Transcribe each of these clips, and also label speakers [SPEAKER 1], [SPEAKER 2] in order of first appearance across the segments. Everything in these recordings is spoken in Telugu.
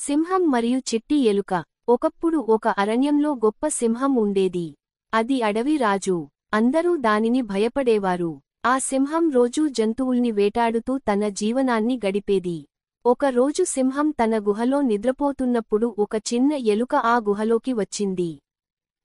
[SPEAKER 1] సింహం మరియు చిట్టి ఎలుక. ఒకప్పుడు ఒక అరణ్యంలో గొప్ప సింహం ఉండేది. అది అడవి రాజు. అందరూ దానిని భయపడేవారు. ఆ సింహం రోజూ జంతువుల్ని వేటాడుతూ తన జీవనాన్ని గడిపేది. ఒక రోజు సింహం తన గుహలో నిద్రపోతున్నప్పుడు ఒక చిన్న ఎలుక ఆ గుహలోకి వచ్చింది.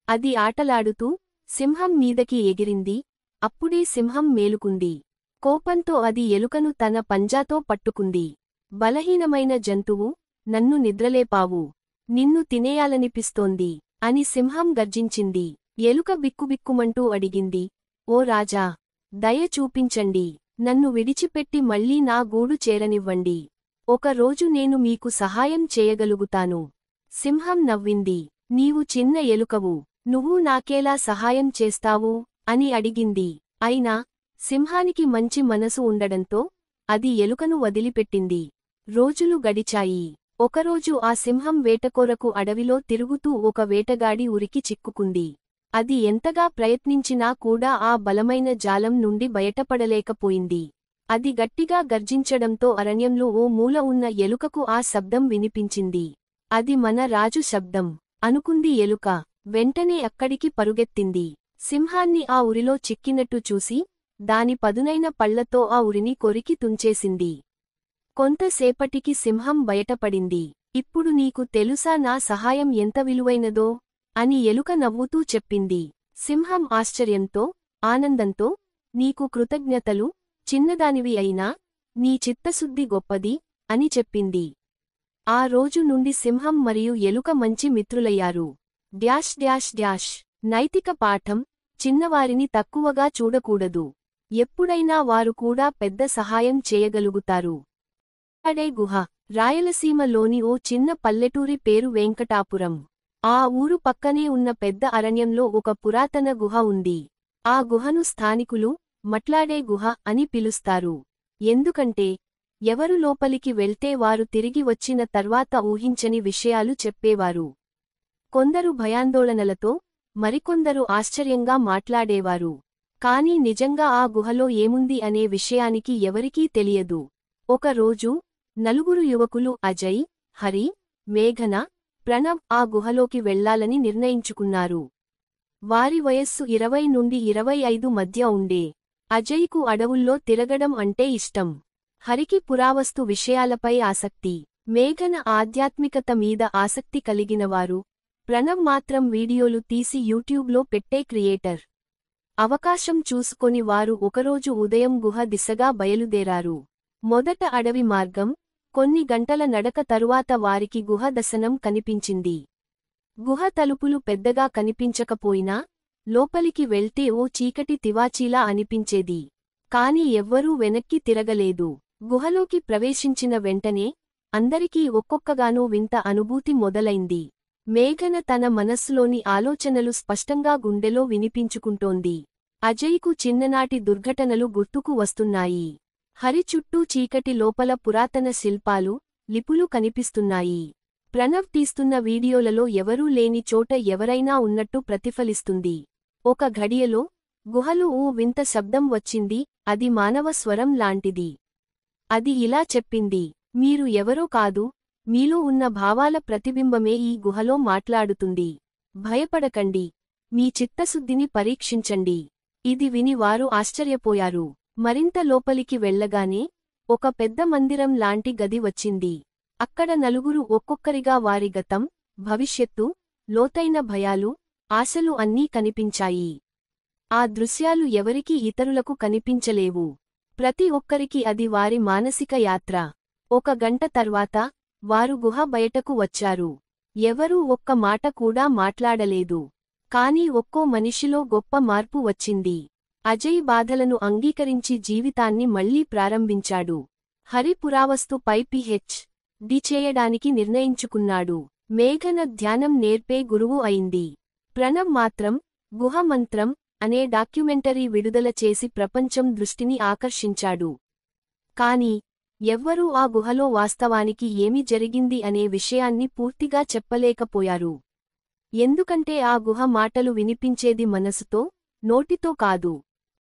[SPEAKER 1] అది ఆటలాడుతూ సింహం మీదకి ఎగిరింది. అప్పుడే సింహం మేలుకుంది. కోపంతో అది ఎలుకను తన పంజాతో పట్టుకుంది. బలహీనమైన జంతువు, నన్ను నిద్రలేపావు. నిన్ను తినేయాలనిపిస్తోంది అని సింహం గర్జించింది. ఎలుక బిక్కుబిక్కుమంటూ అడిగింది, ఓ రాజా, దయ చూపించండి. నన్ను విడిచిపెట్టి మళ్లీ నా గూడు చేరనివ్వండి. ఒక రోజు నేను మీకు సహాయం చేయగలుగుతాను. సింహం నవ్వింది. నీవు చిన్న ఎలుకవు. నువ్వు నాకేలా సహాయం చేస్తావు అని అడిగింది. అయినా సింహానికి మంచి మనసు ఉండడంతో అది ఎలుకను వదిలిపెట్టింది. రోజులు గడిచాయి. ఒకరోజు ఆ సింహం వేటకొరకు అడవిలో తిరుగుతూ ఒక వేటగాడి ఉరికి చిక్కుకుంది. అది ఎంతగా ప్రయత్నించినా కూడా ఆ బలమైన జాలం నుండి బయటపడలేకపోయింది. అది గట్టిగా గర్జించడంతో అరణ్యంలో ఓ మూల ఉన్న ఎలుకకు ఆ శబ్దం వినిపించింది. అది మన రాజు శబ్దం అనుకుంది ఎలుక. వెంటనే అక్కడికి పరుగెత్తింది. సింహాన్ని ఆ ఉరిలో చిక్కినట్టు చూసి దాని పదునైన పళ్లతో ఆ ఉరిని కొరికి తుంచేసింది. కొంతసేపటికి సింహం బయటపడింది. ఇప్పుడు నీకు తెలుసా నా సహాయం ఎంత విలువైనదో అని ఎలుక నవ్వుతూ చెప్పింది. సింహం ఆశ్చర్యంతో, ఆనందంతో, నీకు కృతజ్ఞతలు, చిన్నదానివి అయినా నీ చిత్తశుద్ధి గొప్పది అని చెప్పింది. ఆ రోజు నుండి సింహం మరియు ఎలుక మంచి మిత్రులయ్యారు. నైతిక పాఠం: చిన్నవారిని తక్కువగా చూడకూడదు. ఎప్పుడైనా వారు కూడా పెద్ద సహాయం చేయగలుగుతారు. అడే గుహ. రాయలసీమలోని ఓ చిన్న పల్లెటూరి పేరు వెంకటాపురం. ఆ ఊరు పక్కనే ఉన్న పెద్ద అరణ్యంలో ఒక పురాతన గుహ ఉంది. ఆ గుహను స్థానికులు మట్లాడే గుహ అని పిలుస్తారు. ఎందుకంటే ఎవరు లోపలికి వెళ్తే వారు తిరిగి వచ్చిన తర్వాత ఊహించని విషయాలు చెప్పేవారు. కొందరు భయాందోళనలతో, మరికొందరు ఆశ్చర్యంగా మాట్లాడేవారు. కానీ నిజంగా ఆ గుహలో ఏముంది అనే విషయానికి ఎవరికీ తెలియదు. ఒక రోజు నలుగురు యువకులు అజయ్, హరి, మేఘన, ప్రణవ్ ఆ గుహలోకి వెళ్లాలని నిర్ణయించుకున్నారు. వారి వయస్సు 20 నుండి 25 మధ్య ఉండే. అజయ్కు అడవుల్లో తిరగడం అంటే ఇష్టం. హరికి పురావస్తు విషయాలపై ఆసక్తి. మేఘన ఆధ్యాత్మికత మీద ఆసక్తి కలిగినవారు. ప్రణవ్ మాత్రం వీడియోలు తీసి యూట్యూబ్లో పెట్టే క్రియేటర్. అవకాశం చూసుకొని వారు ఒకరోజు ఉదయం గుహ దిశగా బయలుదేరారు. మొదట అడవి మార్గం. కొన్ని గంటల నడక తరువాత వారికి గుహ దర్శనం కనిపించింది. గుహ తలుపులు పెద్దగా కనిపించకపోయినా లోపలికి వెళ్తే ఓ చీకటి తివాచీలా అనిపించేది. కాని ఎవ్వరూ వెనక్కి తిరగలేదు. గుహలోకి ప్రవేశించిన వెంటనే అందరికీ ఒక్కొక్కగానో వింత అనుభూతి మొదలైంది. మేఘన తన మనస్సులోని ఆలోచనలు స్పష్టంగా గుండెలో వినిపించుకుంటోంది. అజయ్కు చిన్ననాటి దుర్ఘటనలు గుర్తుకు వస్తున్నాయి. హరి చుట్టూ చీకటి లోపల పురాతన శిల్పాలు, లిపులు కనిపిస్తున్నాయి. ప్రణవ్ తీస్తున్న వీడియోలలో ఎవరూ లేని చోట ఎవరైనా ఉన్నట్టు ప్రతిఫలిస్తుంది. ఒక ఘడియలో గుహలో ఓ వింత శబ్దం వచ్చింది. అది మానవ స్వరం లాంటిది. అది ఇలా చెప్పింది, మీరు ఎవరో కాదు, మీలో ఉన్న భావాల ప్రతిబింబమే ఈ గుహలో మాట్లాడుతుంది. భయపడకండి. మీ చిత్తశుద్ధిని పరీక్షించండి. ఇది విని వారు ఆశ్చర్యపోయారు. మరింత లోపలికి వెళ్లగానే ఒక పెద్ద మందిరం లాంటి గది వచ్చింది. అక్కడ నలుగురు ఒక్కొక్కరిగా వారి గతం, భవిష్యత్తు, లోతైన భయాలు, ఆశలు అన్నీ కనిపించాయి. ఆ దృశ్యాలు ఎవరికీ ఇతరులకు కనిపించలేవు. ప్రతి ఒక్కరికి అది వారి మానసిక యాత్ర. ఒక గంట తర్వాత వారు గుహ బయటకు వచ్చారు. ఎవరూ ఒక్క మాట కూడా మాట్లాడలేదు. కానీ ఒక్కో మనిషిలో గొప్ప మార్పు వచ్చింది. అజయ్ బాధలను అంగీకరించి జీవితాన్ని మళ్లీ ప్రారంభించాడు. హరి పురావస్తు పై పీహెచ్.డి చేయడానికి నిర్ణయించుకున్నాడు. మేఘన ధ్యానం నేర్పే గురువు అయింది. ప్రణవ్ మాత్రం గుహ మంత్రం అనే డాక్యుమెంటరీ విడుదల చేసి ప్రపంచం దృష్టిని ఆకర్షించాడు. కాని ఎవ్వరూ ఆ గుహలో వాస్తవానికి ఏమి జరిగింది అనే విషయాన్ని పూర్తిగా చెప్పలేకపోయారు. ఎందుకంటే ఆ గుహ మాటలు వినిపించేది మనసుతో, నోటితో కాదు.